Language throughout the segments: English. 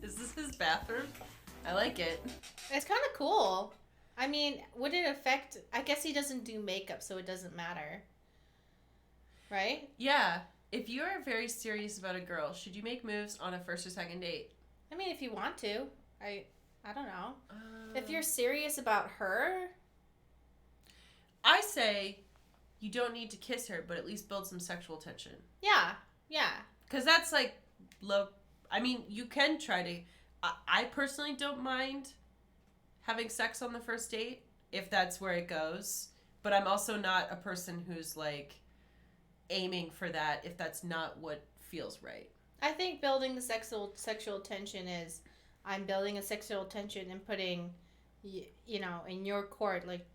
Is this his bathroom? I like it. It's kind of cool. I mean, would it affect... I guess he doesn't do makeup, so it doesn't matter. Right? Yeah. If you are very serious about a girl, should you make moves on a first or second date? I mean, if you want to. I don't know. If you're serious about her... I say you don't need to kiss her, but at least build some sexual tension. Yeah. Because that's like low... I mean, you can try to... I personally don't mind having sex on the first date, if that's where it goes. But I'm also not a person who's like aiming for that if that's not what feels right. I think building the sexual tension is... I'm building a sexual tension and putting, in your court, like,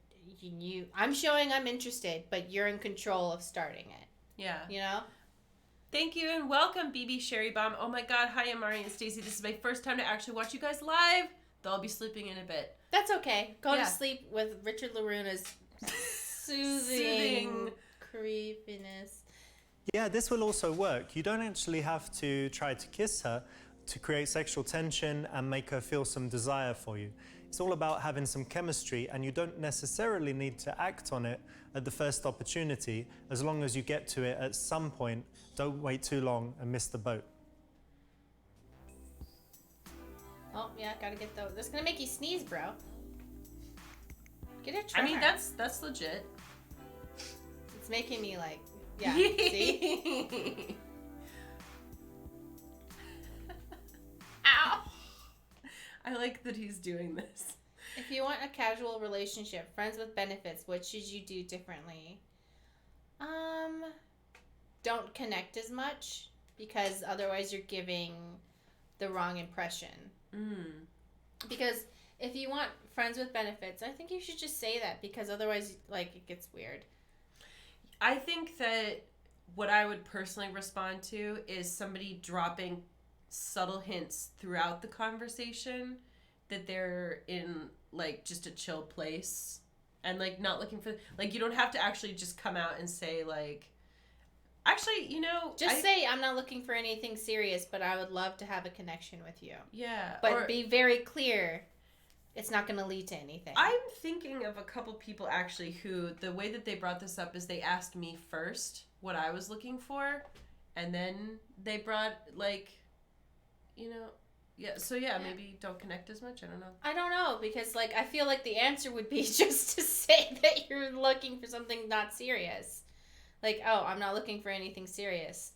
I'm showing I'm interested, but you're in control of starting it. Yeah. You know? Thank you and welcome, BB Sherry Bomb. Oh my god, hi, Amari and Stacey. This is my first time to actually watch you guys live. They'll all be sleeping in a bit. That's okay. Go to sleep with Richard Laruna's soothing creepiness. Yeah, this will also work. You don't actually have to try to kiss her to create sexual tension and make her feel some desire for you. It's all about having some chemistry, and you don't necessarily need to act on it at the first opportunity, as long as you get to it at some point. Don't wait too long and miss the boat. Oh, yeah, gotta get those. That's gonna make you sneeze, bro. Get a trimmer. I mean, that's legit. It's making me like, yeah, see? Ow! I like that he's doing this. If you want a casual relationship, friends with benefits, what should you do differently? Don't connect as much, because otherwise you're giving the wrong impression. Because if you want friends with benefits, I think you should just say that, because otherwise, like, it gets weird. I think that what I would personally respond to is somebody dropping subtle hints throughout the conversation that they're in, like, just a chill place and, like, not looking for, like, you don't have to actually just come out and say, like, actually, just say, I'm not looking for anything serious, but I would love to have a connection with you. Yeah. But be very clear, it's not going to lead to anything. I'm thinking of a couple people, actually, who, the way that they brought this up is they asked me first what I was looking for, and then they brought, like, maybe don't connect as much. I don't know, because, like, I feel like the answer would be just to say that you're looking for something not serious. Like, oh, I'm not looking for anything serious.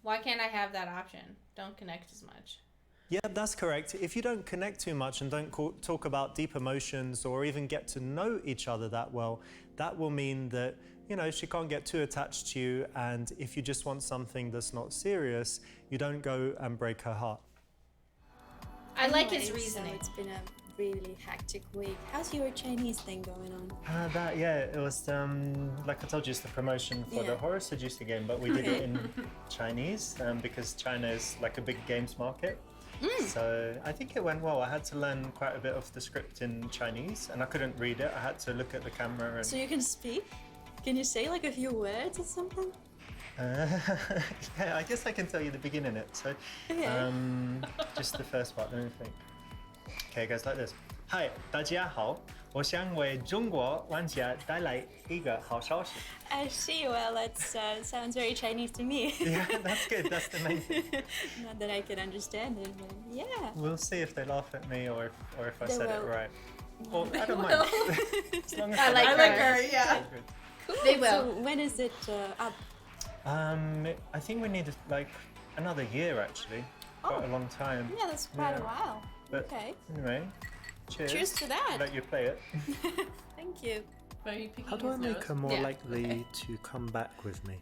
Why can't I have that option? Don't connect as much. Yeah, that's correct. If you don't connect too much and don't talk about deep emotions or even get to know each other that well, that will mean that, she can't get too attached to you, and if you just want something that's not serious, you don't go and break her heart. I like his reasoning. So it's been a really hectic week. How's your Chinese thing going on? It was, like I told you, it's the promotion for the Horror Seducer game, but we did it in Chinese because China is like a big games market. So I think it went well. I had to learn quite a bit of the script in Chinese, and I couldn't read it. I had to look at the camera. And... So you can speak? Can you say like a few words or something? Yeah, I guess I can tell you the beginning of it. So, just the first part. Let me think. Okay, it goes like this. Hi, 大家好，我想为中国玩家带来一个好消息。I see. Well, that sounds very Chinese to me. Yeah, that's good. That's the main thing. Not that I can understand it, but yeah. We'll see if they laugh at me or if I They said it will. right. Well, I don't mind. As long as I like her, yeah. Cool. They will. So when is it up? I think we need like another year actually. Quite a long time. Yeah, that's quite a while. But okay. Anyway, cheers. Cheers to that. Let you play it. Thank you. Are you picking How do I his make nose? her more Yeah, likely to come back with me?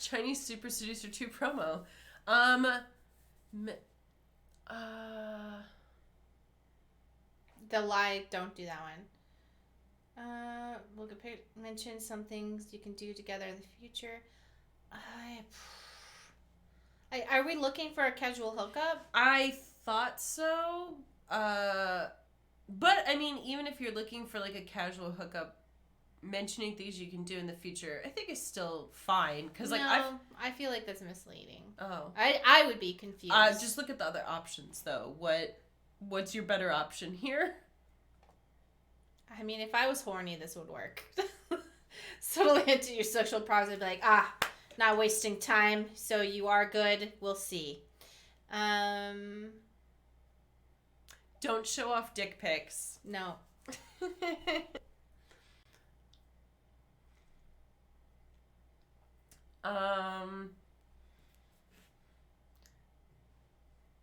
Chinese Super Seducer 2 promo. The lie, don't do that one. We'll mention some things you can do together in the future. Are we looking for a casual hookup? I thought so. But I mean, even if you're looking for like a casual hookup, mentioning things you can do in the future, I think is still fine. Because, like, I feel like that's misleading. Oh. I would be confused. Just look at the other options, though. What's your better option here? I mean, if I was horny, this would work. Subtly into your social problems and be like, not wasting time, so you are good. We'll see. Don't show off dick pics. No.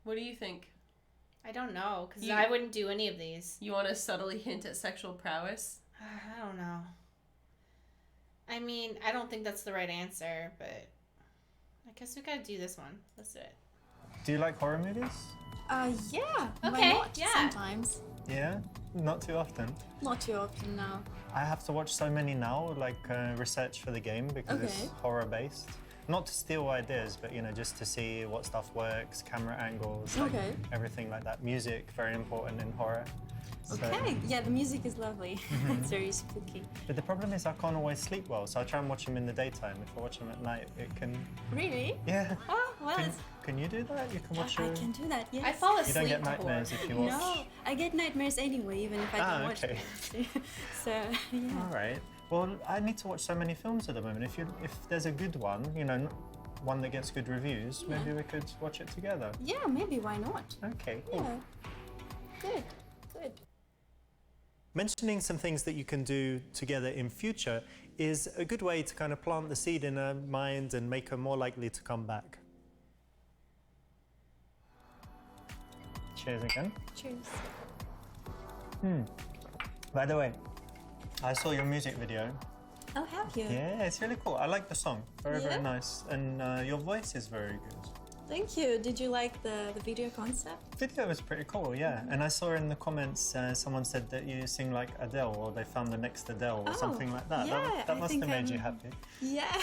What do you think? I don't know, because I wouldn't do any of these. You want to subtly hint at sexual prowess? I don't know. I mean, I don't think that's the right answer, but I guess we gotta do this one. Let's do it. Do you like horror movies? Yeah. Okay, Why not? yeah. Sometimes. Yeah? Not too often. Not too often now. I have to watch so many now, like research for the game, because it's Okay. horror based. Not to steal ideas, but just to see what stuff works, camera angles, like Okay. everything like that. Music, very important in horror. So- Okay. Yeah, the music is lovely. It's very spooky. But the problem is I can't always sleep well, so I try and watch them in the daytime. If I watch them at night, it can... Really? Yeah. Oh, well, Can you do that? You can watch I can do that, yes. I fall You asleep don't get to horror. nightmares if you watch... No, I get nightmares anyway, even if I don't watch okay. them. So, yeah. All right. Well, I need to watch so many films at the moment. If there's a good one, one that gets good reviews, maybe we could watch it together. Yeah, maybe, why not? Okay, cool. Yeah. Good. Mentioning some things that you can do together in future is a good way to kind of plant the seed in her mind and make her more likely to come back. Cheers again. Cheers. By the way, I saw your music video. Oh, have you? Yeah, it's really cool. I like the song. Very, Yeah? very nice. And your voice is very good. Thank you. Did you like the video concept? Video was pretty cool, yeah. And I saw in the comments someone said that you sing like Adele, or they found the next Adele, or Oh, something like that. yeah, That I must think have made you I'm- happy. Yeah,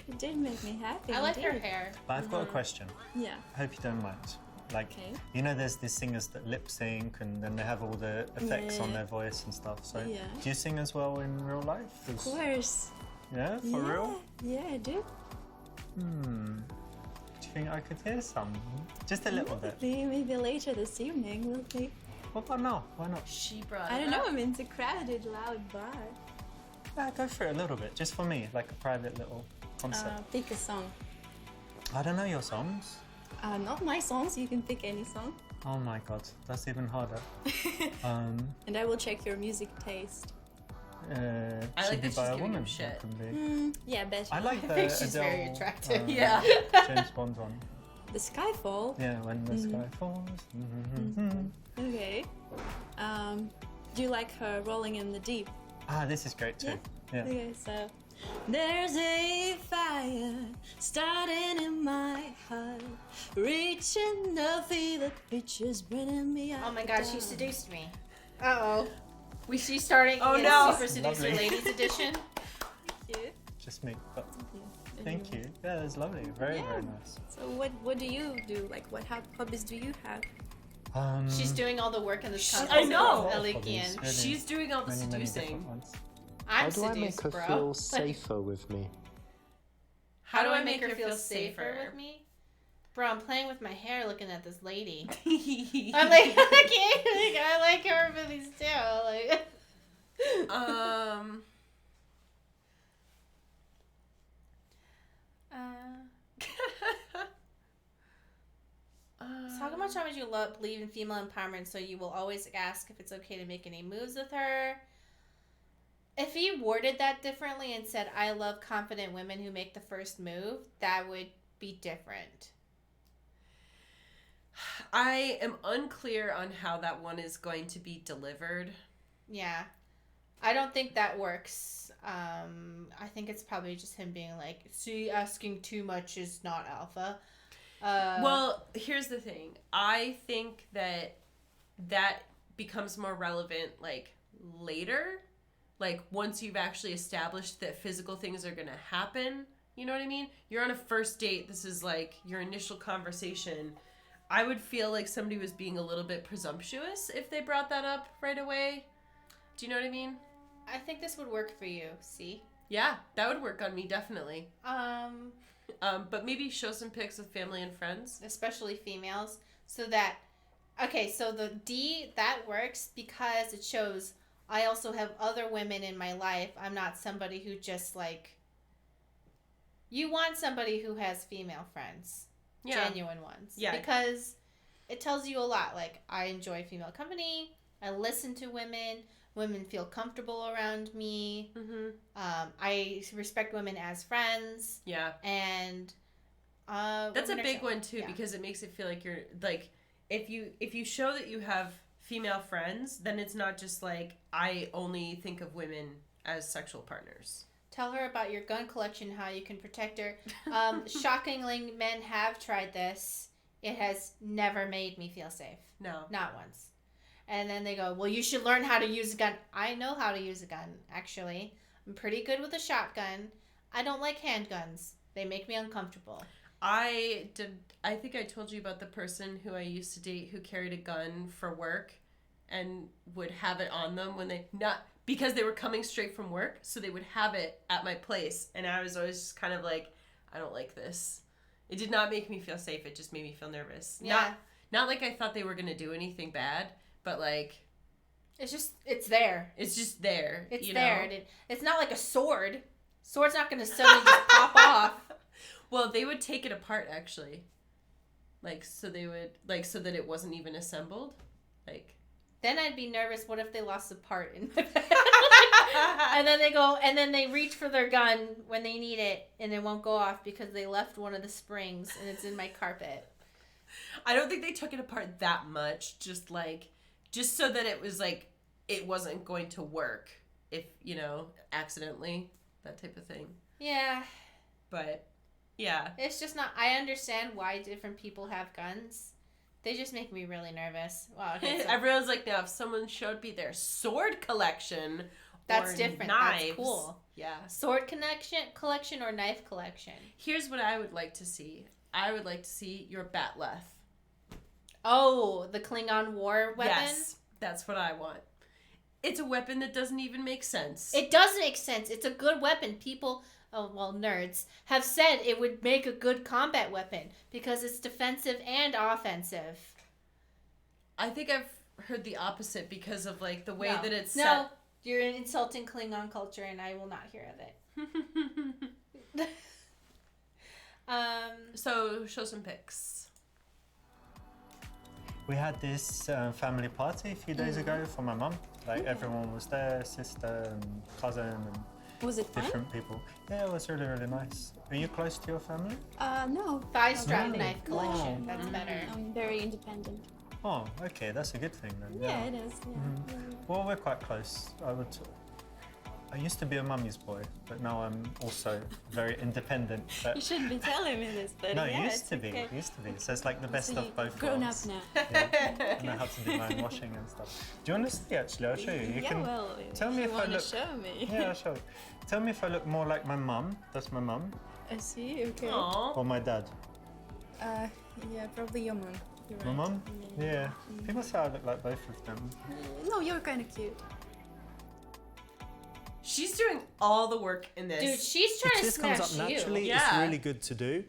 it did make me happy. I like her indeed. hair. But I've got a question. Yeah. I hope you don't mind. Like, Okay. there's these singers that lip sync and then they have all the effects on Yeah. their voice and stuff. So, Yeah. do you sing as well in real life? Of course. Yeah, for yeah. real? Yeah, I do. Do you think I could hear some? Just a little bit. Maybe later this evening we'll see. What about now? Why not? She brought I it don't know. up. I mean, it's a crowded, loud bar. Yeah, go for it a little bit, just for me, like a private little concert. Pick a song. I don't know your songs. Not my songs. You can pick any song, Oh my god, that's even harder. and I will check your music taste. I should like be that by she's a giving woman. him shit. it can be. Yeah, bet. I like the think she's Adele, very attractive. Yeah. James Bond one. The Skyfall. Yeah, when the sky falls. Okay. Do you like her Rolling in the Deep? Ah, this is great too. Yeah. Okay, so there's a fire starting in my heart, reaching the fever pitch is burning me out. Oh my god, she down. seduced me. Uh-oh. She's starting Oh, a no. Super Seducer Lovely. Ladies Edition. Yeah. Just me. But thank you. Yeah, that's lovely. Very, very nice. So what do you do? Like, what hobbies do you have? She's doing all the work in this contest. I know. Elikian. Really. She's doing all the Many, many seducing. different ones. I'm How do I make seduced, her bro. feel safer with me? How do I make her feel safer with me? Bro, I'm playing with my hair looking at this lady. I'm like, I like her movies too. Like, so how much time would you believe in female empowerment so you will always ask if it's okay to make any moves with her? If he worded that differently and said, I love confident women who make the first move, that would be different. I am unclear on how that one is going to be delivered. Yeah. I don't think that works. I think it's probably just him being like, see, asking too much is not alpha. Well, here's the thing. I think that becomes more relevant, like, later. Like, once you've actually established that physical things are going to happen. You know what I mean? You're on a first date. This is, like, your initial conversation. I would feel like somebody was being a little bit presumptuous if they brought that up right away. Do you know what I mean? I think this would work for you. See? Yeah, that would work on me, definitely. Um, But maybe show some pics with family and friends. especially females, so that. Okay, so the D that works because it shows I also have other women in my life. I'm not somebody who just like. You want somebody who has female friends, genuine ones, Yeah. because it tells you a lot. Like I enjoy female company. I listen to women. Women feel comfortable around me. Mm-hmm. I respect women as friends, Yeah. and That's a women are big so- one too, yeah. because it makes it feel like you're like, if you show that you have female friends, then it's not just like I only think of women as sexual partners. Tell her about your gun collection, how you can protect her. Shockingly, men have tried this. It has never made me feel safe. No. Not once. And then they go, well, you should learn how to use a gun. I know how to use a gun, actually. I'm pretty good with a shotgun. I don't like handguns. They make me uncomfortable. I think I told you about the person who I used to date who carried a gun for work and would have it on them when because they were coming straight from work, so they would have it at my place, and I was always just kind of like, I don't like this. It did not make me feel safe. It just made me feel nervous. Yeah. Not like I thought they were going to do anything bad, but like It's there. it's just there. It's you there. know? It's not like a sword. Sword's not going to suddenly just pop off. Well, they would take it apart actually. So that it wasn't even assembled. Then I'd be nervous. What if they lost a part in my bed? And then they reach for their gun when they need it, and it won't go off because they left one of the springs, and it's in my carpet. I don't think they took it apart that much, just so that it was it wasn't going to work if, accidentally, that type of thing. Yeah. But yeah. It's just not. I understand why different people have guns. They just make me really nervous. Wow. Okay, so Everyone's like, now if someone showed me their sword collection, that's or different. knives, That's cool. Yeah. Sword collection or knife collection. Here's what I would like to see. I would like to see your batleth. Oh, the Klingon war weapon? Yes, that's what I want. It's a weapon that doesn't even make sense. It does make sense. It's a good weapon. People, nerds, have said it would make a good combat weapon because it's defensive and offensive. I think I've heard the opposite because of the way No. that it's No, set. you're insulting Klingon culture and I will not hear of it. So show some pics. We had this family party a few days ago for my mum. Everyone was there, sister and cousin and Was it fun? different people. Yeah, it was really, really nice. Are you close to your family? No. 5-strap Really? knife collection. Oh. That's better. I'm very independent. Oh, okay, that's a good thing then. Yeah, it is. Yeah. Well, we're quite close. I used to be a mummy's boy, but now I'm also very independent. But You shouldn't be telling me this, but no, yeah, used it's to be. okay. Used to be. So it's like the best So of both you've grown up worlds. now. Yeah. I know how to do my own washing and stuff. Do you want to see? Actually, I'll show you. You yeah, can well, tell me you if I want to look. show me. Yeah, I'll show you. Tell me if I look more like my mum. That's my mum, I see. Okay. Aww. or my dad. Yeah, probably your mom. You're My right. mum? Yeah. People say I look like both of them. No, you're kind of cute. She's doing all the work in this. Dude, she's trying If to this comes smash up you. naturally, Yeah. it's really good to do.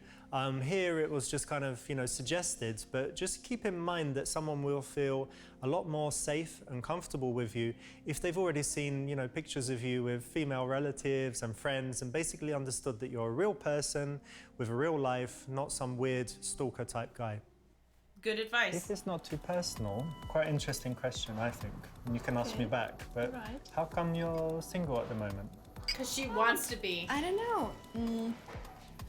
Here it was just kind of, suggested, but just keep in mind that someone will feel a lot more safe and comfortable with you if they've already seen, pictures of you with female relatives and friends and basically understood that you're a real person with a real life, not some weird stalker type guy. Good advice. If it's not too personal, quite interesting question, I think. And you can ask me back, but Right. how come you're single at the moment? Because she wants to be. I don't know.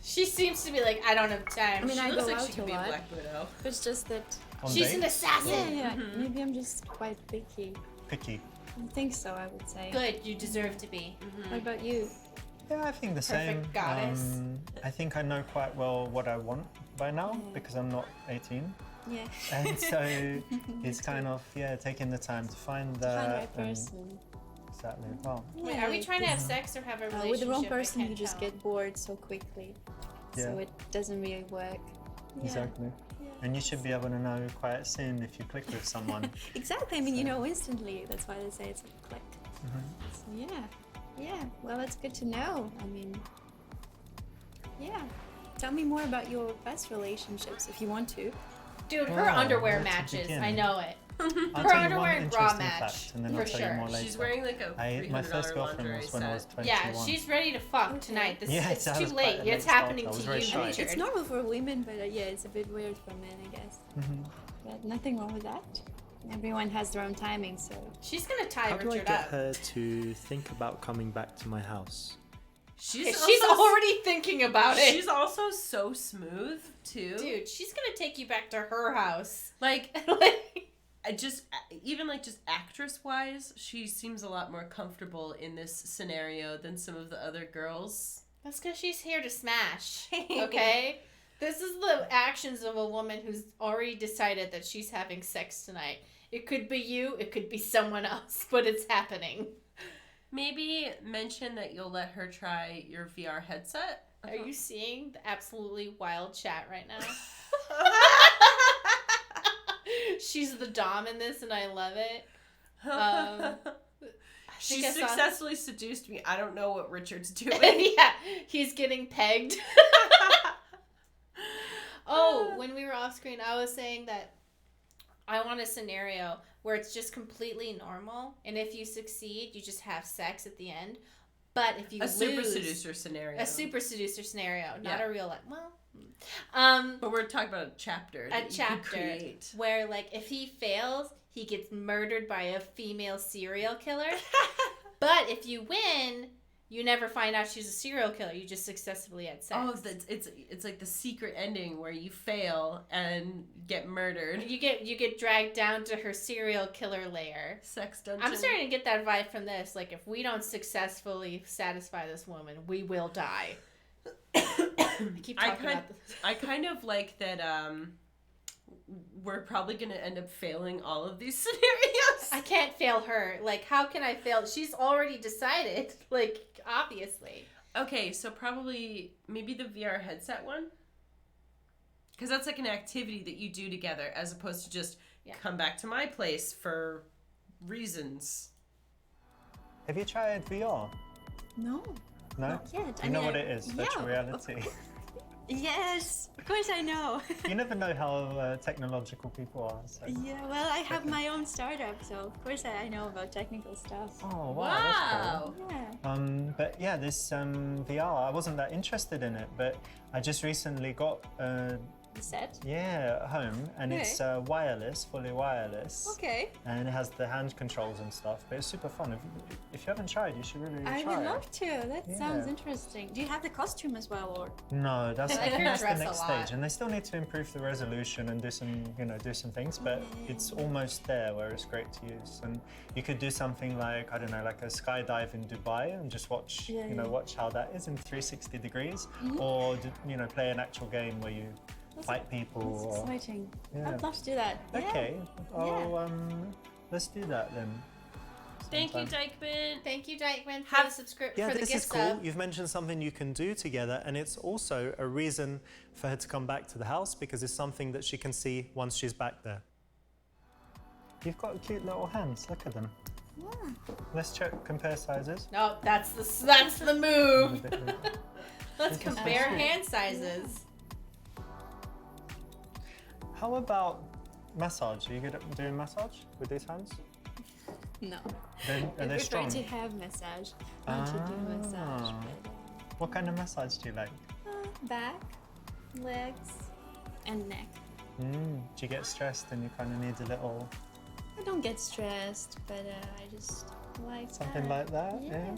She seems to be like, I don't have time. I mean, She I looks go like out she could a be a lot. Black Widow. It's just that. On she's an dates? assassin. Yeah. Maybe I'm just quite picky. Picky. I think so. I would say. Good, you deserve to be. What about you? Yeah, I think the Perfect same. goddess. I think I know quite well what I want by now because I'm not 18. Yeah. And so it's kind of, taking the time to find Find that. the right and- person. Exactly. Well, Wait, are we trying to have sex or have a relationship? With the wrong I person, can't you just tell. get bored so quickly. So Yeah. it doesn't really work. Yeah. exactly. And you should be able to know quite soon if you click with someone. Exactly. I mean, you know instantly. That's why they say it's a click. So yeah. Well, that's good to know. I mean, yeah. Tell me more about your past relationships if you want to. Dude, her Wow, underwear where to matches. begin? I know it. I'll Her tell you underwear one and bra interesting match, fact, and then for I'll tell you sure. more later. She's wearing like a My first $300 girlfriend lingerie was when I was set. 21. Yeah, she's ready to fuck Okay. tonight. Yeah, It's that too was quite late. a late It's start. happening I was to very you, shy. Richard. It's normal for women, but yeah, it's a bit weird for men, I guess. Mhm. But nothing wrong with that. Everyone has their own timing, so. She's gonna tie How do I Richard get up. her to think about coming back to my house? She's She's already thinking about it. She's also so smooth too. Dude, she's gonna take you back to her house. Like Like, I just even like just actress wise, she seems a lot more comfortable in this scenario than some of the other girls. that's because she's here to smash. Okay? This is the actions of a woman who's already decided that she's having sex tonight. It could be you, it could be someone else, but it's happening. Maybe mention that you'll let her try your VR headset. Are you seeing the absolutely wild chat right now? She's the dom in this, and I love it. She think I saw- successfully seduced me. I don't know what Richard's doing. Yeah, he's getting pegged. Oh, when we were off screen, I was saying that I want a scenario where it's just completely normal, and if you succeed, you just have sex at the end. But if you A lose, super seducer scenario. a super seducer scenario, not Yeah. a real life. Well, But we're talking about a chapter. that you could create. where like if he fails, he gets murdered by a female serial killer. But if you win, you never find out she's a serial killer. You just successfully had sex. Oh, it's like the secret ending where you fail and get murdered. You get dragged down to her serial killer lair. Sex dungeon. I'm starting to get that vibe from this. Like, if we don't successfully satisfy this woman, we will die. I keep talking about this. I kind of like that. We're probably gonna end up failing all of these scenarios. I can't fail her. Like, how can I fail? She's already decided. Like, obviously. Okay, so probably maybe the VR headset one, because that's like an activity that you do together, as opposed to just come back to my place for reasons. Have you tried VR? No. No? Not yet. You know what it is, virtual yeah, reality. Yes, of course I know. You never know how technological people are. So. Yeah, well, I have my own startup, so of course I know about technical stuff. Oh, wow. Wow. Yeah. That's cool. But yeah, this VR, I wasn't that interested in it, but I just recently got The set? at home, and Okay. it's wireless, fully wireless. Okay. And it has the hand controls and stuff, but it's super fun. If you haven't tried, you should really I try would it. love to. That Yeah. sounds interesting. Do you have the costume as well, or? No, that's They I think that's the dress a next lot. stage, and they still need to improve the resolution and do some things, but it's almost there where it's great to use. And you could do something like, I don't know, like a skydive in Dubai and just watch watch how that is in 360 degrees, or play an actual game where you fight people. That's Or, exciting. yeah. I'd love to do that. Okay, let's do that then. Thank you, sometime. Dykeman. Thank you, Dykeman, for Have- the subscription. Yeah, for the this gift is cool. sub. You've mentioned something you can do together, and it's also a reason for her to come back to the house because it's something that she can see once she's back there. You've got cute little hands. Look at them. Yeah. Let's compare sizes. No, that's the move. A bit weird. Let's This is compare so hand sizes. How about massage? Are you good at doing massage with these hands? No. Are If they we're strong? going to have massage, not to do massage. Ah. But, What kind of massage do you like? back, legs, and neck. Do you get stressed and you kind of need a little I don't get stressed, but I just like something that. like that? Yeah.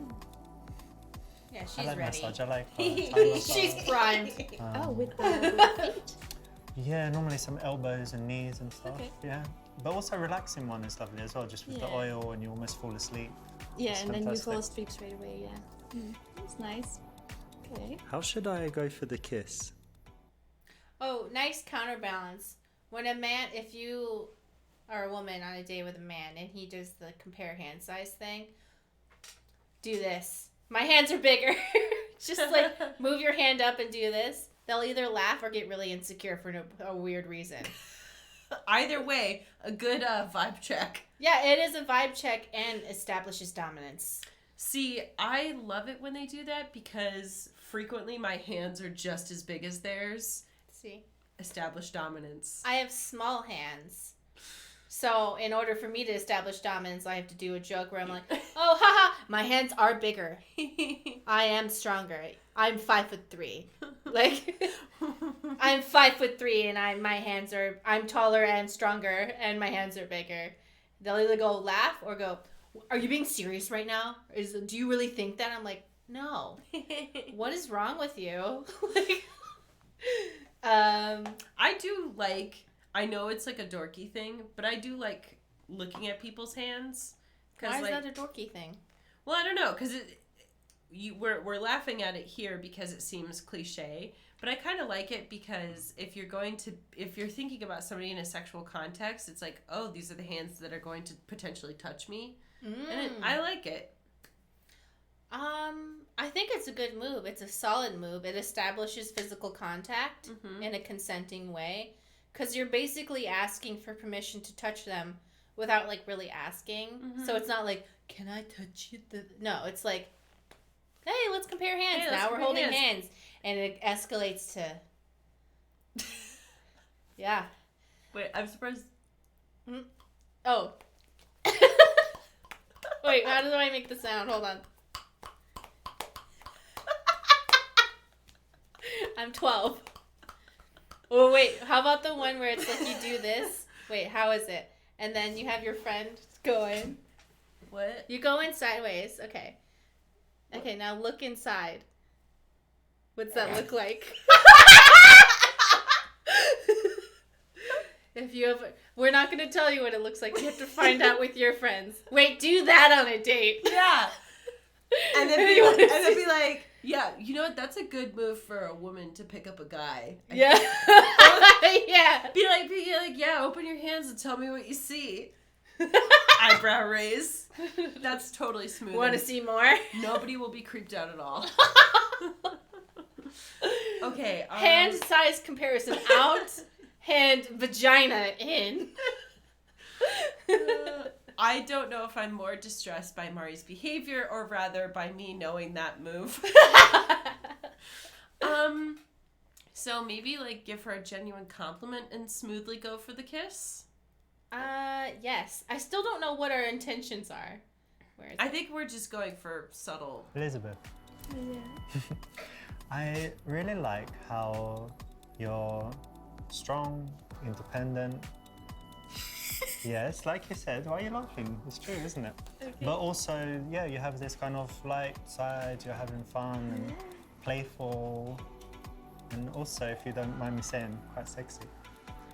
Yeah, she's I like ready. massage. I like Thai massage. She's primed. Oh, with the feet? Yeah, normally some elbows and knees and stuff. Okay. Yeah, but also relaxing one is lovely as well, just with the Yeah. oil and you almost fall asleep. Yeah, That's and then you fall fantastic. asleep straight away, yeah. That's nice. Okay. How should I go for the kiss? Oh, nice counterbalance. When a man, if you are a woman on a date with a man and he does the compare hand size thing, do this. My hands are bigger. Just like move your hand up and do this. They'll either laugh or get really insecure for a weird reason. Either way, a good vibe check. Yeah, it is a vibe check and establishes dominance. See, I love it when they do that because frequently my hands are just as big as theirs. See? Establish dominance. I have small hands. So in order for me to establish dominance, I have to do a joke where I'm like, oh, haha, my hands are bigger. I am stronger. I'm 5'3". Like, I'm 5'3" and I'm taller and stronger and my hands are bigger. They'll either go laugh or go, are you being serious right now? Do you really think that? I'm like, no. What is wrong with you? Like, I do like, I know it's like a dorky thing, but I do like looking at people's hands. Why is like, that a dorky thing? Well, I don't know, because we're laughing at it here because it seems cliche, but I kind of like it because if you're thinking about somebody in a sexual context, it's like, oh, these are the hands that are going to potentially touch me, and I like it. I think it's a good move. It's a solid move. It establishes physical contact in a consenting way, because you're basically asking for permission to touch them without like really asking. So it's not like, can I touch you? No, it's like, hey, let's compare hands. Hey, now we're compare holding hands. And it escalates to... Yeah. Wait, I'm surprised. Oh. Wait, how do I make the sound? Hold on. I'm 12. Oh, wait, how about the one where it's like you do this? Wait, how is it? And then you have your friend go in. What? You go in sideways. Okay. Okay, now look inside. What's that look like? If you have, we're not going to tell you what it looks like. You have to find out with your friends. Wait, do that on a date. Yeah. And then be like, yeah, you know what? That's a good move for a woman to pick up a guy. Yeah. Yeah. Be like, yeah, open your hands and tell me what you see. Eyebrow raise. That's totally smooth. Want to see more? Nobody will be creeped out at all. Okay. Hand size comparison out. Hand vagina in. I don't know if I'm more distressed by Mari's behavior or rather by me knowing that move. So maybe like give her a genuine compliment and smoothly go for the kiss. Yes. I still don't know what our intentions are. Where is I it? think we're just going for subtle. Elizabeth, Yeah. I really like how you're strong, independent. Yes, like you said, why are you laughing? It's true, isn't it? Okay. But also, yeah, you have this kind of light side, you're having fun and playful. And also, if you don't mind me saying, quite sexy.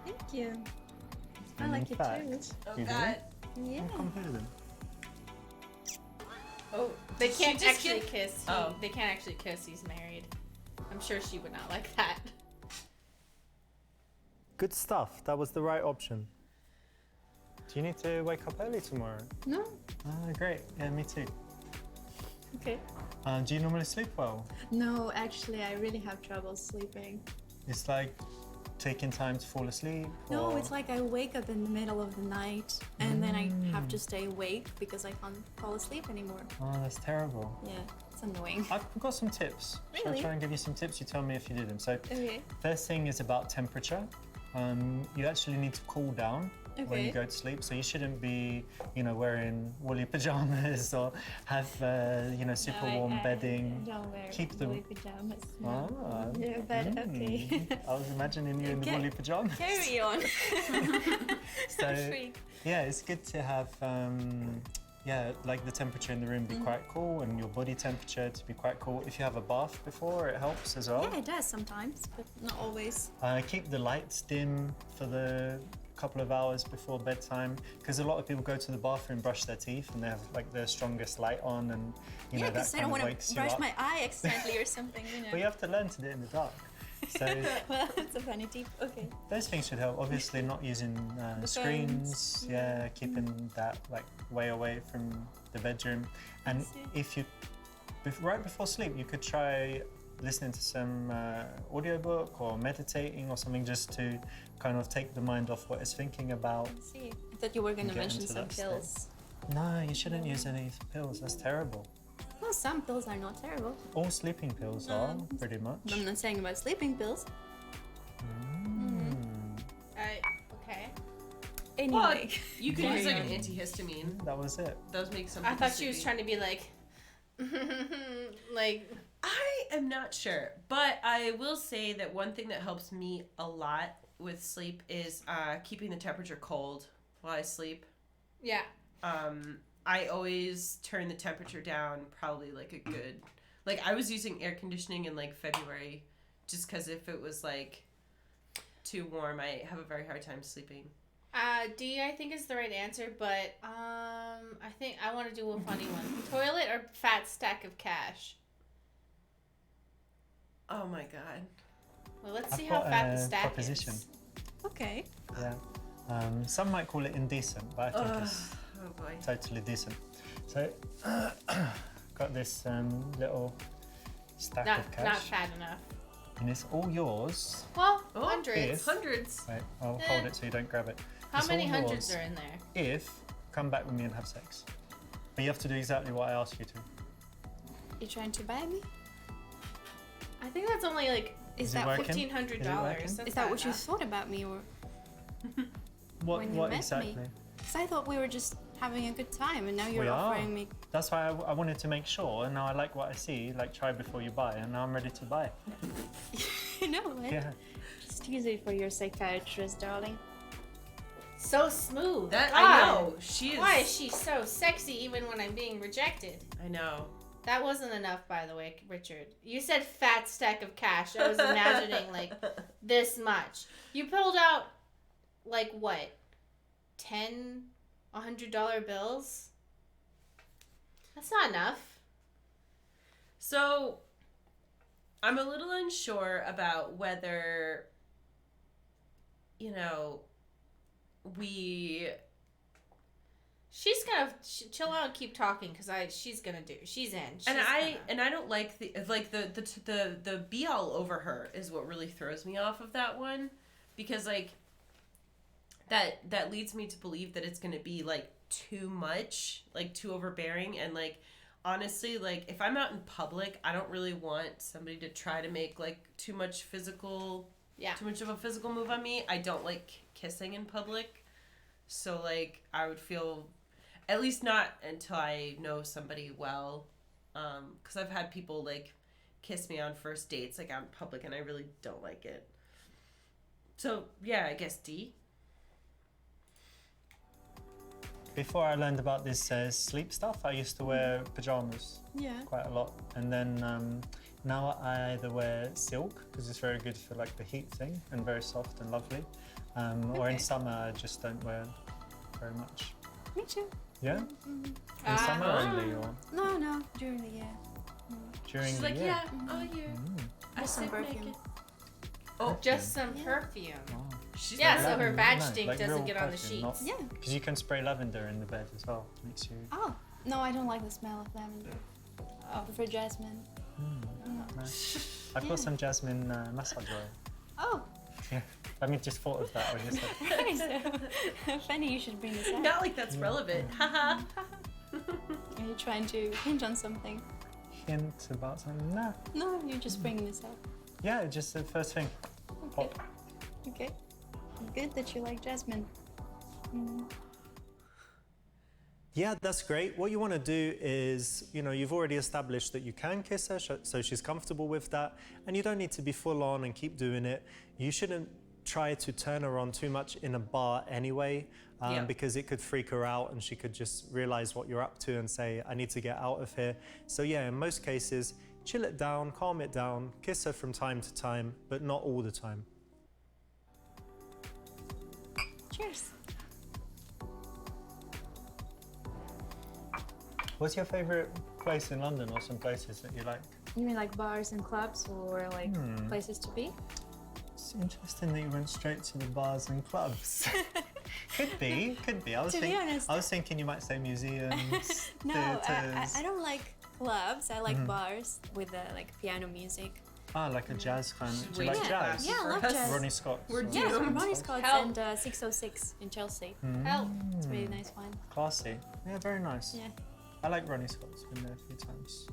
Thank you. I And like in it fact, Oh you God. Yeah. come here then. Oh, they can't just actually get- kiss. Oh. They can't actually kiss. He's married. I'm sure she would not like that. Good stuff. That was the right option. Do you need to wake up early tomorrow? No. Great. Yeah, me too. Okay. Do you normally sleep well? No, actually, I really have trouble sleeping. It's like taking time to fall asleep? No, or- it's like I wake up in the middle of the night and then I have to stay awake because I can't fall asleep anymore. Oh, that's terrible. Yeah, it's annoying. I've got some tips. Shall I Really? try and give you some tips? You tell me if you do them. So, Okay. first thing is about temperature. You actually need to cool down when you Okay. go to sleep. So you shouldn't be, wearing woolly pajamas or have, super No, warm I bedding. don't wear Keep them- woolly pajamas. Ah, No. Yeah, but okay. I was imagining you in the Okay. woolly pajamas. Carry on. So, Freak. yeah, it's good to have, like the temperature in the room be quite cool and your body temperature to be quite cool. If you have a bath before, it helps as well. Yeah, it does sometimes, but not always. Keep the lights dim for the couple of hours before bedtime because a lot of people go to the bathroom, brush their teeth, and they have like the strongest light on, and Yeah, that because I kind don't of want wakes to you brush up. my eye accidentally or something, But you have to learn to do it in the dark. So Well, it's a funny tip. Okay. those things should help. Obviously, not using The screens. phones. Yeah, keeping that like way away from the bedroom. And see. if you right before sleep, you could try listening to some audiobook or meditating or something just to kind of take the mind off what it's thinking about. Let's see. I thought you were going to Get mention into some that pills. No, you shouldn't use any pills. That's terrible. Well, some pills are not terrible. All sleeping pills are, pretty much. I'm not saying about sleeping pills. Okay. Well, Anyway. you could use like an antihistamine. That was it. Those make some I people thought she was sleepy. trying to be like, like, I am not sure, but I will say that one thing that helps me a lot with sleep is keeping the temperature cold while I sleep. yeah. I always turn the temperature down probably like a good, like I was using air conditioning in like February just because if it was like too warm, I have a very hard time sleeping. D, I think is the right answer, but I think I want to do a funny one. Toilet or fat stack of cash? Oh my god. Well, let's I've see how got fat a the stack proposition. is. Okay. Yeah. Some might call it indecent, but I think it's Oh boy. totally decent. So, got this little stack of cash, Not fat enough. and it's all yours. Well, Oh, hundreds. If- Hundreds. Wait, I'll hold it so you don't grab it. How It's many all hundreds yours are in there? If come back with me and have sex, but you have to do exactly what I ask you to. You trying to buy me? I think that's only like Is Is it that working? $1,500. Is it working? That's is that not what you enough. thought about me, or? What? When you What met me. exactly? Because I thought we were just having a good time, and now you're We are. offering me. That's why I wanted to make sure, and now I like what I see. Like try before you buy, and now I'm ready to buy. No, it. Yeah. Just use it for your psychiatrist, darling. So smooth. That God. I know. She is. Why is she so sexy even when I'm being rejected? I know. That wasn't enough, by the way, Richard. You said fat stack of cash. I was imagining like this much. You pulled out like what? $10, $100 bills? That's not enough. So, I'm a little unsure about whether, you know, we. She's gonna chill out and keep talking because she's in. She's And I don't like the be all over her is what really throws me off of that one, because like that leads me to believe that it's gonna be like too much, like too overbearing, and like honestly, like if I'm out in public, I don't really want somebody to try to make like too much of a physical move on me. I don't like kissing in public, so like I would feel, at least not until I know somebody well, because I've had people like kiss me on first dates like out in public, and I really don't like it. So yeah, I guess D. Before I learned about this sleep stuff, I used to wear pajamas Yeah. quite a lot, and then now I either wear silk because it's very good for like the heat thing and very soft and lovely, or in Okay. summer I just don't wear very much. Me too. Yeah, in summer only or No, during the year. during She's the like, year. yeah, all year. I Just some sleep perfume. naked. Oh, Just some Yeah. perfume. Wow. she's Yeah, not- so her Lavender, badge no, stink like doesn't real get on the perfume, sheets. not- Yeah. Because you can spray lavender in the bed as well. Makes you. Oh no, I don't like the smell of lavender. I prefer jasmine. Nice. I've Yeah. got some jasmine massage oil. Oh, Yeah. I mean, just thought of that when you said. funny you should bring this up. Not like that's relevant. Haha. Are you trying to hint on something? Hint about something. Nah. No, you're just bringing this up. Yeah, just the first thing. Okay. Okay. Good that you like jasmine. Yeah, that's great. What you want to do is, you've already established that you can kiss her, so she's comfortable with that, and you don't need to be full on and keep doing it. You shouldn't try to turn her on too much in a bar anyway, Yeah. because it could freak her out and she could just realize what you're up to and say, I need to get out of here. So yeah, in most cases, chill it down, calm it down, kiss her from time to time, but not all the time. Cheers. What's your favorite place in London, or some places that you like? You mean like bars and clubs, or like places to be? It's interesting that you went straight to the bars and clubs. Could be. To be honest- I was thinking you might say museums, No, theatres. I don't like clubs. I like bars with like piano music. Ah, like a jazz kind. Do you Wait, like jazz? Yeah, I love us. jazz. Ronnie Scott. We're Yeah, doomed. Ronnie Scott's Help. and 606 in Chelsea. Help. It's a really nice one. Classy. Yeah, very nice. Yeah. I like Ronnie Scott's. Been there a few times.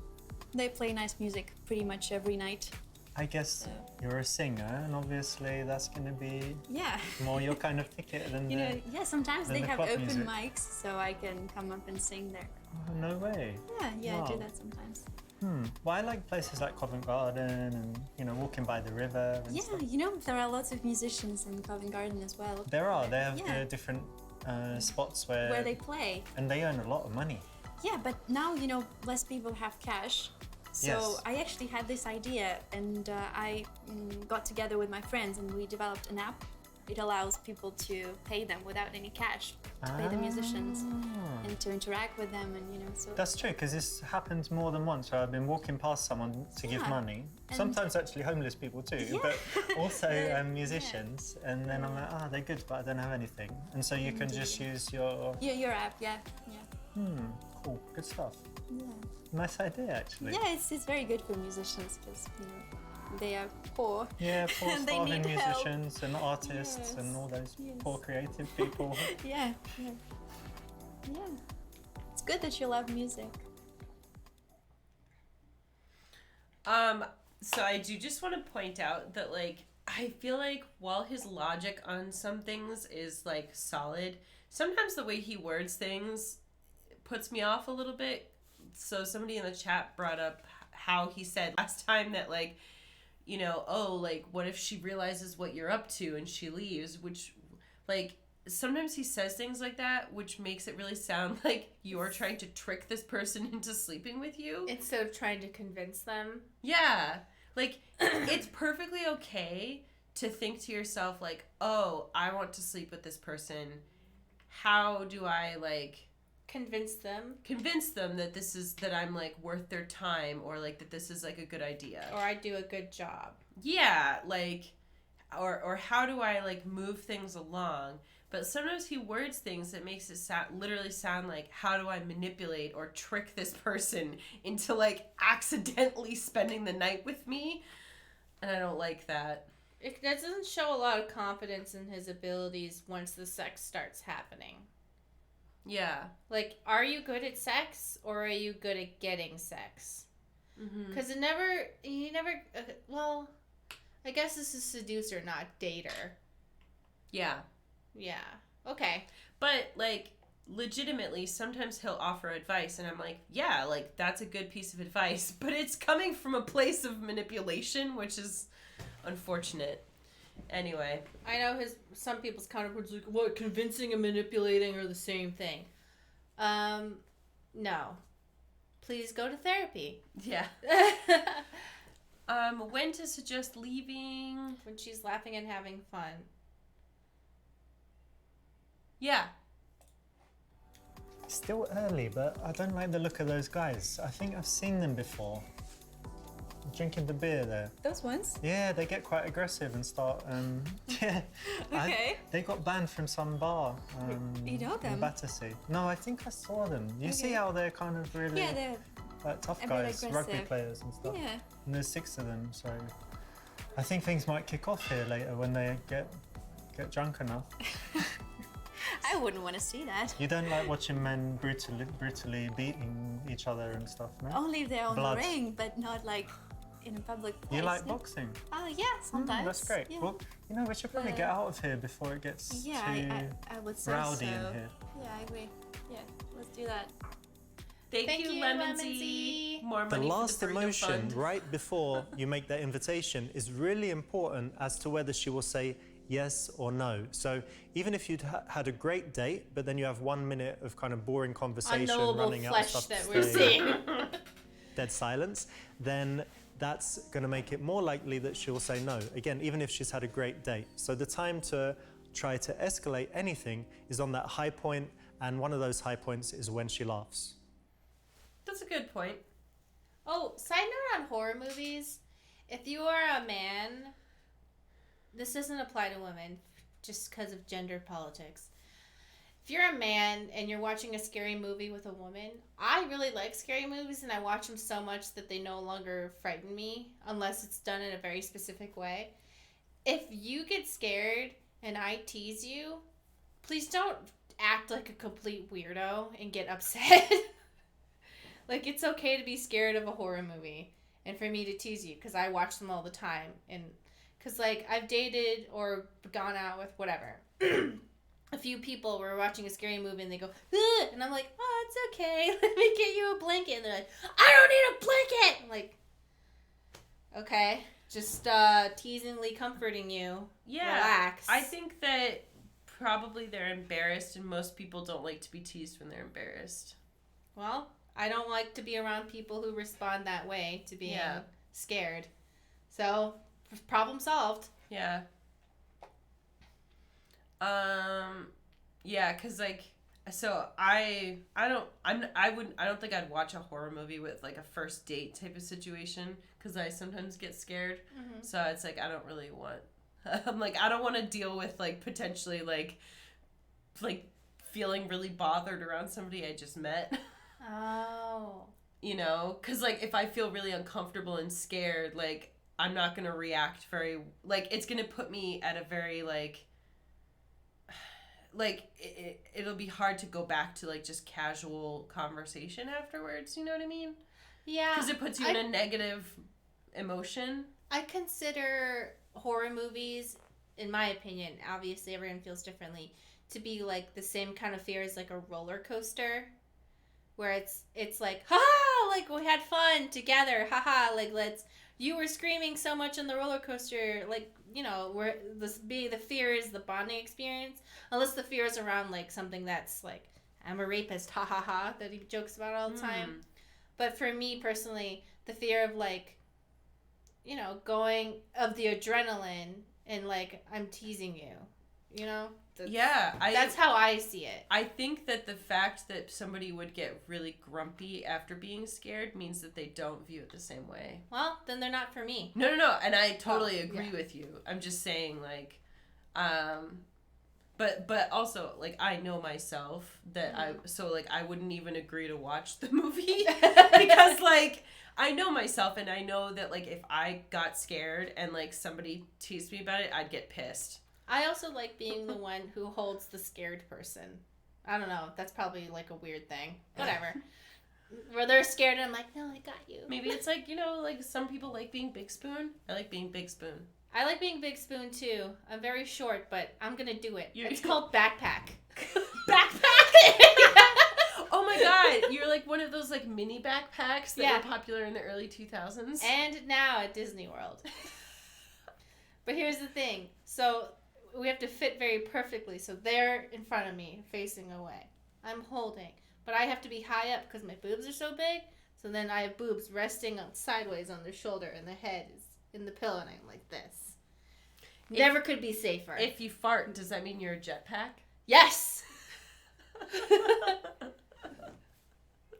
They play nice music pretty much every night. I guess you're a singer, and obviously that's going to be Yeah. more your kind of ticket than You the... know, yeah, sometimes than they the have club open music. mics, so I can come up and sing there. Oh, no way. Yeah, I do Wow. that sometimes. Well, I like places like Covent Garden and, you know, walking by the river and Yeah, stuff. you know, there are lots of musicians in Covent Garden as well. There are. They have Yeah. different spots where... Where they play. And they earn a lot of money. Yeah, but now, you know, less people have cash. So Yes. I actually had this idea and I got together with my friends and we developed an app. It allows people to pay them without any cash, to pay the musicians Ah. and to interact with them and, you know, so... That's true, because this happens more than once where I've been walking past someone to give Yeah. money. And- Sometimes actually homeless people too, Yeah. but also Yeah. musicians. And then I'm like, they're good, but I don't have anything. And so you can just use your... Yeah, your app, yeah. Cool, good stuff. Yeah. Nice idea, actually. Yeah, it's very good for musicians because, you know, they are poor. Yeah, poor And they starving need help. musicians and artists and all those Yes. poor creative people. Yeah. It's good that you love music. So I do just want to point out that, like, I feel like while his logic on some things is, like, solid, sometimes the way he words things puts me off a little bit. So somebody in the chat brought up how he said last time that, like, you know, oh, like, what if she realizes what you're up to and she leaves? Which, like, sometimes he says things like that, which makes it really sound like you're trying to trick this person into sleeping with you. Instead of trying to convince them. Yeah. Like, it's perfectly okay to think to yourself, like, oh, I want to sleep with this person. How do I, like, Convince them. convince them that this is, that I'm, like, worth their time, or, like, that this is, like, a good idea? Or I do a good job. Yeah, like, or how do I, like, move things along? But sometimes he words things that makes it literally sound like, how do I manipulate or trick this person into, like, accidentally spending the night with me? And I don't like that. That doesn't show a lot of confidence in his abilities once the sex starts happening. Yeah. Like, are you good at sex or are you good at getting sex? Mm-hmm. Because well, I guess this is seducer, not dater. Yeah. Yeah. Okay. But, like, legitimately, sometimes he'll offer advice, and I'm like, yeah, like, that's a good piece of advice, but it's coming from a place of manipulation, which is unfortunate. Anyway. I know some people's counterparts like, what, convincing and manipulating are the same thing. No. Please go to therapy. Yeah. When to suggest leaving? When she's laughing and having fun. Yeah. Still early, but I don't like the look of those guys. I think I've seen them before. Drinking the beer there. Those ones? Yeah, they get quite aggressive and start. Yeah. Okay. They got banned from some bar. You know them? In Battersea. No, I think I saw them. You see Okay. how they're kind of really Yeah, they're... like tough a bit guys, rugby aggressive. players and stuff. Yeah. And there's 6 of them, so I think things might kick off here later when they get drunk enough. I wouldn't want to see that. You don't like watching men brutally beating each other and stuff, no? Only if they're on Blood. the ring, but not like in a public place. You like boxing? Oh, yeah, sometimes. That's great. Yeah, Well, you know, we should probably But, get out of here before it gets yeah too I would say rowdy so. in here. Yeah, I agree. Yeah, let's do that. Thank you, Lemon Lemon Z. Z. More The money last for the burrito emotion fund. right before you make that invitation is really important as to whether she will say yes or no. So even if you'd had a great date, but then you have 1 minute of kind of boring conversation, Unknowable running out of flesh stuff that to we're say, seeing. dead silence, then that's going to make it more likely that she'll say no. Again, even if she's had a great date. So the time to try to escalate anything is on that high point, and one of those high points is when she laughs. That's a good point. Oh, side note on horror movies. If you are a man, this doesn't apply to women just because of gender politics. if you're a man and you're watching a scary movie with a woman, I really like scary movies and I watch them so much that they no longer frighten me unless it's done in a very specific way. If you get scared and I tease you, please don't act like a complete weirdo and get upset. Like, it's okay to be scared of a horror movie and for me to tease you because I watch them all the time. And because, like, I've dated or gone out with whatever. A few people were watching a scary movie and they go, ugh! And I'm like, oh, it's okay. Let me get you a blanket. And they're like, I don't need a blanket. I'm like, okay. Just teasingly comforting you. Yeah. Relax. I think that probably they're embarrassed, and most people don't like to be teased when they're embarrassed. Well, I don't like to be around people who respond that way to being scared. So, problem solved. Yeah. Yeah, cause like, so I don't think I'd watch a horror movie with like a first date type of situation, cause I sometimes get scared. Mm-hmm. So it's like I don't really want. I'm like I don't want to deal with like potentially like feeling really bothered around somebody I just met. Oh. You know, cause like if I feel really uncomfortable and scared, like I'm not gonna react very like it's gonna put me at a very it'll be hard to go back to like just casual conversation afterwards, you know what I mean? Yeah. Because it puts you in a negative emotion. I consider horror movies, in my opinion, obviously everyone feels differently, to be like the same kind of fear as like a roller coaster, where it's like, ha, like we had fun together, haha, like you were screaming so much on the roller coaster, like, you know, where the fear is the bonding experience, unless the fear is around like something that's like, I'm a rapist, ha ha ha, that he jokes about all the time. But for me personally, the fear of like, you know, of the adrenaline and like, I'm teasing you, you know? That's how I see it. I think that the fact that somebody would get really grumpy after being scared means that they don't view it the same way. Well, then they're not for me. No, and I totally agree with you. I'm just saying, like, but also, like, I know myself that I wouldn't even agree to watch the movie because, like, I know myself and I know that, like, if I got scared and, like, somebody teased me about it, I'd get pissed. I also like being the one who holds the scared person. I don't know. That's probably like a weird thing. Whatever. Where they're scared and I'm like, no, I got you. Maybe it's like, you know, like some people like being Big Spoon. I like being Big Spoon. I like being Big Spoon too. I'm very short, but I'm going to do it. It's called backpack. Backpack! Oh my god. You're like one of those like mini backpacks that were popular in the early 2000s. And now at Disney World. But here's the thing. So we have to fit very perfectly. So they're in front of me, facing away. I'm holding. But I have to be high up because my boobs are so big. So then I have boobs resting sideways on their shoulder and the head is in the pillow and I'm like this. Never could be safer. If you fart, does that mean you're a jetpack? Yes!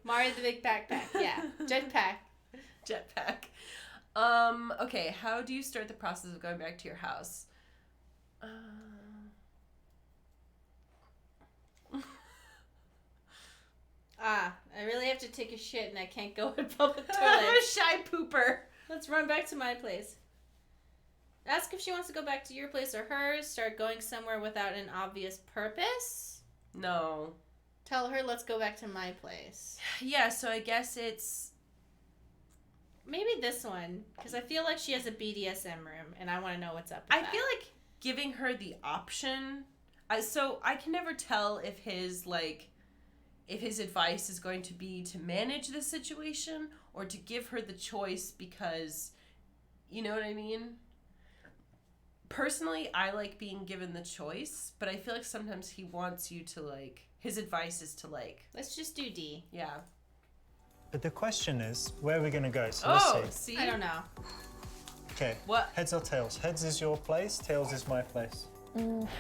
Mario the Big Backpack. Yeah. Jetpack. Jetpack. Okay, how do you start the process of going back to your house? I really have to take a shit and I can't go in public toilet. Shy pooper. Let's run back to my place. Ask if she wants to go back to your place or hers. Start going somewhere without an obvious purpose. No. Tell her, let's go back to my place. Yeah, so I guess it's... Maybe this one, because I feel like she has a BDSM room, and I want to know what's up with that. I feel like giving her the option... So I can never tell if his advice is going to be to manage the situation or to give her the choice because... You know what I mean? Personally, I like being given the choice, but I feel like sometimes he wants you to, like... His advice is to, like... Let's just do D. Yeah. But the question is, where are we going to go? So let's see. I don't know. Okay. What? Heads or tails? Heads is your place, tails is my place.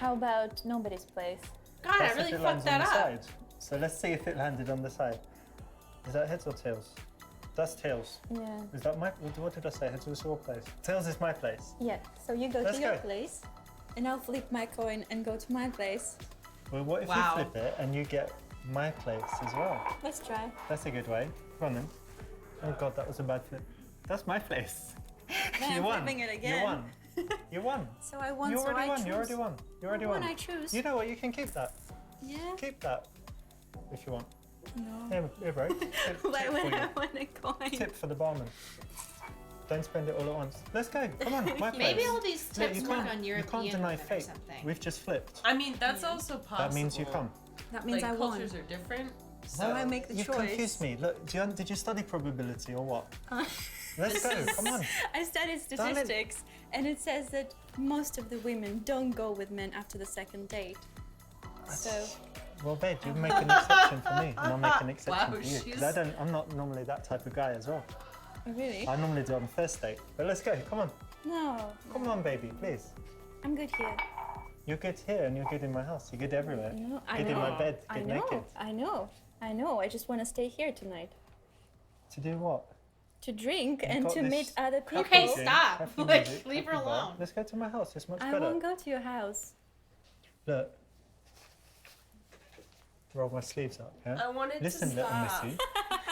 How about nobody's place? God, That's I really if it fucked lands on that the up. side. So let's see if it landed on the side. Is that heads or tails? That's tails. Yeah. Is that my... What did I say? Heads is your place. Tails is my place. Yeah. So you go Let's to your go. place, and I'll flip my coin and go to my place. Well, what if Wow. you flip it and you get my place as well? Let's try. That's a good way. Come on then. Oh God, that was a bad flip. That's my place. Then You I'm won. flipping it again. You won. You won. So I won, You so already I won. choose. You already won. You already won. I choose. You know what? You can keep that. Yeah. Keep that if you want. No. Here, bro. Tip Why for would you. I want a coin? Tip for the barman. Don't spend it all at once. Let's go. Come on, my place. Maybe all these Look, tips you work can't, on you European can't deny women or fate. something. We've just flipped. I mean, that's also possible. That means you come. That means like, I won. cultures are different. So So I make the You've choice. confused me. Look, did you study probability or what? Let's go. Come on. I studied Darling. statistics, and it says that most of the women don't go with men after the second date. So Well, babe, you make an exception for me, and I'll make an exception Wow, for you. she's- Because I'm not normally that type of guy as well. really, I normally do it on the first date. But let's go. Come on. no, Come on, baby, please. I'm good here. You're good here and you're good in my house. You're good everywhere. No, I Good in my know. bed. I Good know. naked. I know. I just want to stay here tonight To do what? to drink You've and got to this meet other people. Okay, Cafe stop. cafe Like, music, leave her cafe bar. alone. Let's go to my house. It's much I better. won't go to your house. Look. Roll my sleeves up, yeah? I wanted Listen, to little stop. missy.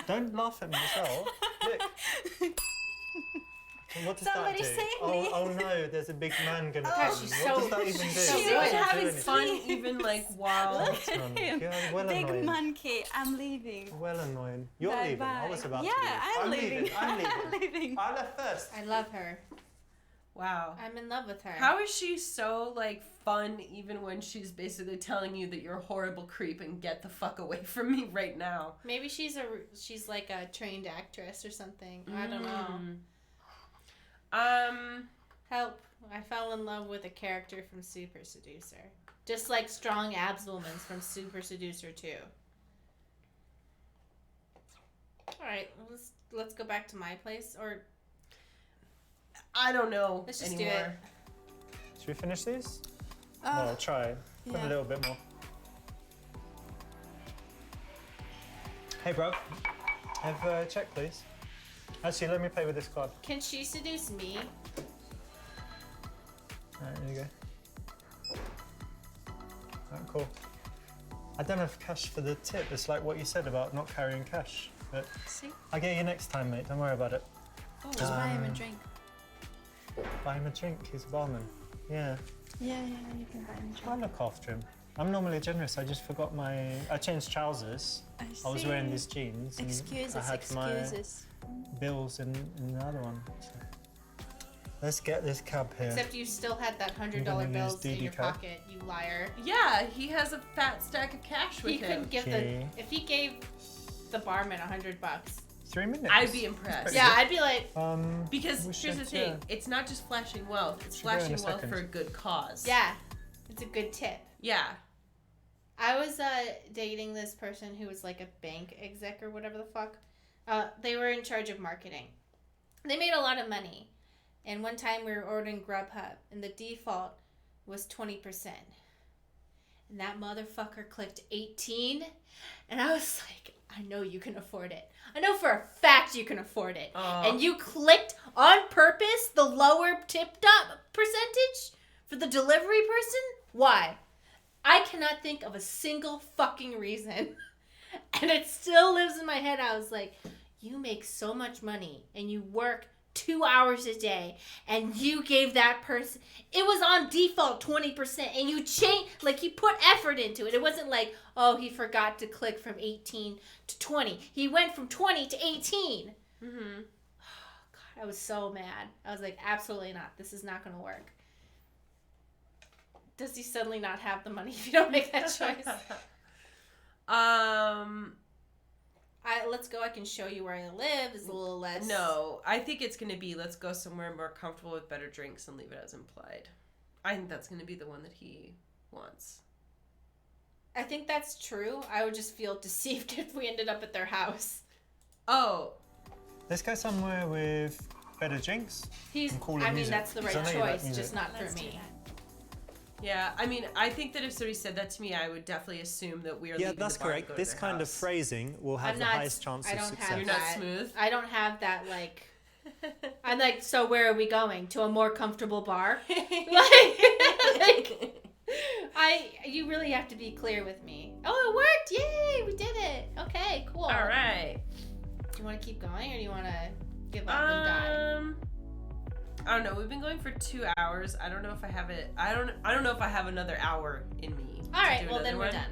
Don't laugh at me as well. Look. What does Somebody that do? save Oh, me. oh no, there's a big man gonna God, come. she's What so- does that even do? she's so She's good. like It doesn't do having anything. fun, even like while. That's yeah, well Big annoying. monkey, I'm leaving. Well annoying. You're Bye leaving. I bye. was about Yeah, to leave. I'm leaving. I'm leaving. I'm leaving. I left first. I love her. Wow. I'm in love with her. How is she so like fun even when she's basically telling you that you're a horrible creep and get the fuck away from me right now? Maybe she's like a trained actress or something. I don't know. Help. I fell in love with a character from Super Seducer. Just like strong abs woman from Super Seducer 2. Alright, let's go back to my place. Or I don't know let's just anymore. do it. Should we finish these? No, I'll try. Put yeah. a little bit more. Hey, bro. Have a check, please. Actually, let me play with this card. Can she seduce me? Alright, there you go. Alright, cool. I don't have cash for the tip. It's like what you said about not carrying cash. But See? I'll get you next time, mate. Don't worry about it. Just buy him a drink. Buy him a drink. He's a barman. Yeah. Yeah, you can buy him a I drink. look after him. I'm normally generous. I just forgot I changed trousers. I was wearing these jeans. And Excuses, I had excuses. my bills in the other one. So. Let's get this cab here. Except you still had that $100 gonna use bills in DD your card? pocket, you liar. Yeah, he has a fat stack of cash with He him. couldn't give Okay. if he gave the barman $100. 3 minutes. I'd be impressed. pretty Yeah, I'd be like, Because We here's the should, thing, yeah. it's not just flashing wealth, it's Should go in a flashing wealth second. for a good cause. yeah, it's a good tip. Yeah. I was dating this person who was like a bank exec or whatever the fuck. They were in charge of marketing. They made a lot of money. And one time we were ordering Grubhub, and the default was 20%. And that motherfucker clicked 18, and I was like, I know you can afford it. I know for a fact you can afford it. Aw. And you clicked on purpose the lower tipped up percentage for the delivery person? Why? I cannot think of a single fucking reason. And it still lives in my head. I was like, you make so much money and you work 2 hours a day and you gave that person, it was on default 20% and you changed, like you put effort into it. It wasn't like, oh, he forgot to click from 18 to 20. He went from 20 to 18. Mm-hmm. God, I was so mad. I was like, absolutely not. This is not going to work. Does he suddenly not have the money if you don't make that choice? Let's go. I can show you where I live. It's a little less. No, I think it's going to be let's go somewhere more comfortable with better drinks and leave it as implied. I think that's going to be the one that he wants. I think that's true. I would just feel deceived if we ended up at their house. Oh, Let's go somewhere with better drinks. He's. And cooler I mean, music. that's the right So I know you like choice, music. just not Let's for do me. that. yeah. I mean, I think that if somebody said that to me, I would definitely assume that we are Yeah, leaving that's the bar and correct. go to This their kind of house. phrasing will have I'm the not- highest chance I of don't success. have You're not that. smooth? I don't have that, like. I'm like, so where are we going? To a more comfortable bar? like, You really have to be clear with me. Oh, it worked! Yay! We did it. Okay, cool. All right. Do you want to keep going, or do you want to give up and die? I don't know. We've been going for 2 hours. I don't know if I have it. I don't know if I have another hour in me. All right. to do Well, then another we're one. done.